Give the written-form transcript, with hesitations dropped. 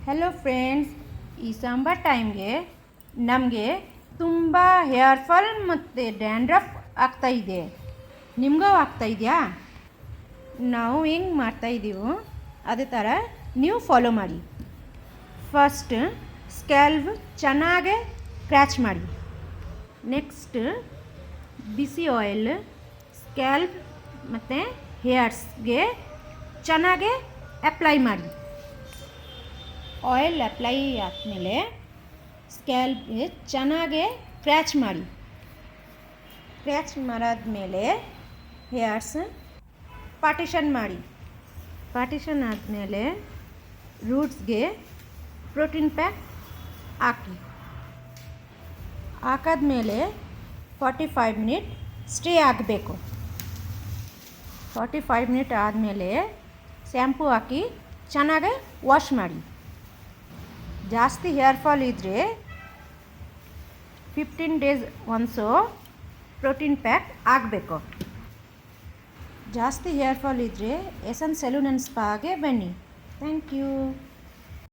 Hello friends, ಈ summer ಟೈಮ್ಗೆ ನಮಗೆ ತುಂಬ ಹೇರ್ ಫಾಲ್ ಮತ್ತು ಡ್ಯಾಂಡ್ರಫ್ ಆಗ್ತಾಯಿದೆ. ನಿಮಗೂ ಆಗ್ತಾಯಿದೆಯಾ? ನಾವು ಹೆಂಗೆ ಮಾಡ್ತಾಯಿದ್ದೀವೋ ಅದೇ ಥರ ನೀವು ಫಾಲೋ ಮಾಡಿ. ಫಸ್ಟ್ ಸ್ಕ್ಯಾಲ್ಪ್ ಚೆನ್ನಾಗೆ ಕ್ರ್ಯಾಚ್ ಮಾಡಿ. ನೆಕ್ಸ್ಟ್ ಬಿಸಿ ಆಯಿಲ್ ಸ್ಕ್ಯಾಲ್ಪ್ ಮತ್ತು ಹೇರ್ಸ್ಗೆ ಚೆನ್ನಾಗೆ ಅಪ್ಲೈ ಮಾಡಿ. ಆಯಿಲ್ ಅಪ್ಲೈ ಆದಮೇಲೆ ಸ್ಕ್ಯಾಲ್ಪ್ಗೆ ಚೆನ್ನಾಗೆ ಕ್ರ್ಯಾಚ್ ಮಾಡಿ. ಕ್ರ್ಯಾಚ್ ಮಾಡಾದ್ಮೇಲೆ ಹೇರ್ಸ್ ಪಾರ್ಟಿಷನ್ ಮಾಡಿ. ಪಾರ್ಟಿಷನ್ ಆದಮೇಲೆ ರೂಟ್ಸ್ಗೆ ಪ್ರೋಟೀನ್ ಪ್ಯಾಕ್ ಹಾಕಿ. ಹಾಕಾದ್ಮೇಲೆ 45 ಮಿನಿಟ್ ಸ್ಟೇ ಆಗಬೇಕು. 45 ಮಿನಿಟ್ ಆದಮೇಲೆ ಶ್ಯಾಂಪು ಹಾಕಿ ಚೆನ್ನಾಗಿ ವಾಶ್ ಮಾಡಿ. ಜಾಸ್ತಿ ಹೇರ್ ಫಾಲ್ ಇದ್ದರೆ 15 ಡೇಸ್ ಒನ್ಸು ಪ್ರೋಟೀನ್ ಪ್ಯಾಕ್ ಆಗಬೇಕು. ಜಾಸ್ತಿ ಹೇರ್ ಫಾಲ್ ಇದ್ದರೆ ಎಸೆನ್ಸ್ ಸೆಲೂನ್ ಆ್ಯಂಡ್ ಸ್ಪಾಗೆ ಬನ್ನಿ. Thank you.